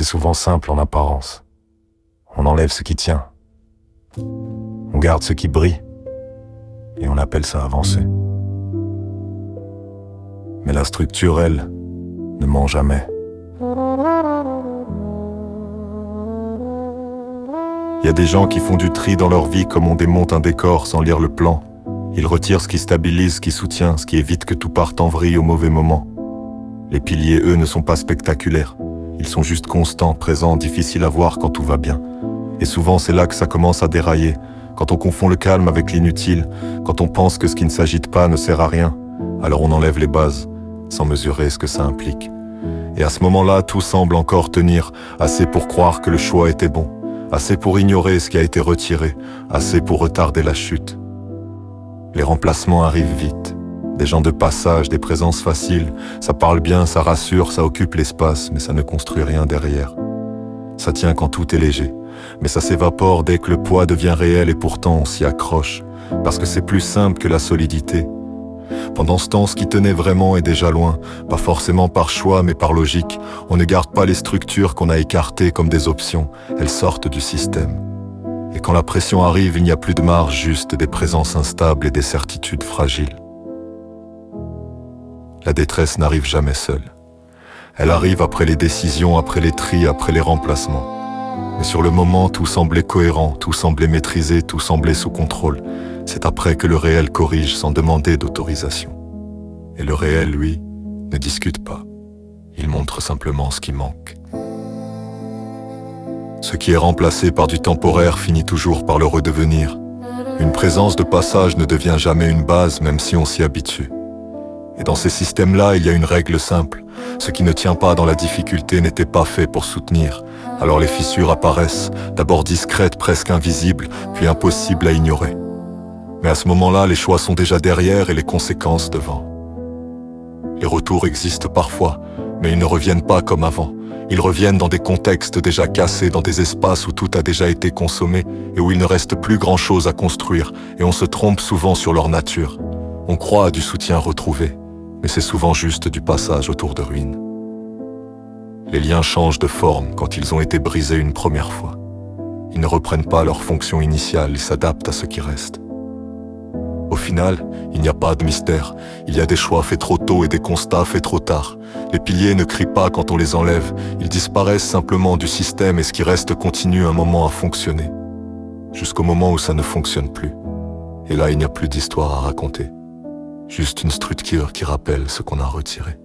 C'est souvent simple en apparence. On enlève ce qui tient. On garde ce qui brille. Et on appelle ça avancer. Mais la structure, elle, ne ment jamais. Il y a des gens qui font du tri dans leur vie comme on démonte un décor sans lire le plan. Ils retirent ce qui stabilise, ce qui soutient, ce qui évite que tout parte en vrille au mauvais moment. Les piliers, eux, ne sont pas spectaculaires. Ils sont juste constants, présents, difficiles à voir quand tout va bien. Et souvent, c'est là que ça commence à dérailler. Quand on confond le calme avec l'inutile, quand on pense que ce qui ne s'agite pas ne sert à rien, alors on enlève les bases, sans mesurer ce que ça implique. Et à ce moment-là, tout semble encore tenir, assez pour croire que le choix était bon, assez pour ignorer ce qui a été retiré, assez pour retarder la chute. Les remplacements arrivent vite. Des gens de passage, des présences faciles, ça parle bien, ça rassure, ça occupe l'espace, mais ça ne construit rien derrière. Ça tient quand tout est léger, mais ça s'évapore dès que le poids devient réel et pourtant on s'y accroche, parce que c'est plus simple que la solidité. Pendant ce temps, ce qui tenait vraiment est déjà loin, pas forcément par choix mais par logique. On ne garde pas les structures qu'on a écartées comme des options, elles sortent du système. Et quand la pression arrive, il n'y a plus de marge, juste des présences instables et des certitudes fragiles. La détresse n'arrive jamais seule. Elle arrive après les décisions, après les tris, après les remplacements. Mais sur le moment, tout semblait cohérent, tout semblait maîtrisé, tout semblait sous contrôle. C'est après que le réel corrige sans demander d'autorisation. Et le réel, lui, ne discute pas. Il montre simplement ce qui manque. Ce qui est remplacé par du temporaire finit toujours par le redevenir. Une présence de passage ne devient jamais une base, même si on s'y habitue. Et dans ces systèmes-là, il y a une règle simple. Ce qui ne tient pas dans la difficulté n'était pas fait pour soutenir. Alors les fissures apparaissent, d'abord discrètes, presque invisibles, puis impossibles à ignorer. Mais à ce moment-là, les choix sont déjà derrière et les conséquences devant. Les retours existent parfois, mais ils ne reviennent pas comme avant. Ils reviennent dans des contextes déjà cassés, dans des espaces où tout a déjà été consommé et où il ne reste plus grand-chose à construire, et on se trompe souvent sur leur nature. On croit à du soutien retrouvé, mais c'est souvent juste du passage autour de ruines. Les liens changent de forme quand ils ont été brisés une première fois. Ils ne reprennent pas leur fonction initiale, ils s'adaptent à ce qui reste. Au final, il n'y a pas de mystère. Il y a des choix faits trop tôt et des constats faits trop tard. Les piliers ne crient pas quand on les enlève. Ils disparaissent simplement du système et ce qui reste continue un moment à fonctionner. Jusqu'au moment où ça ne fonctionne plus. Et là, il n'y a plus d'histoire à raconter. Juste une structure qui rappelle ce qu'on a retiré.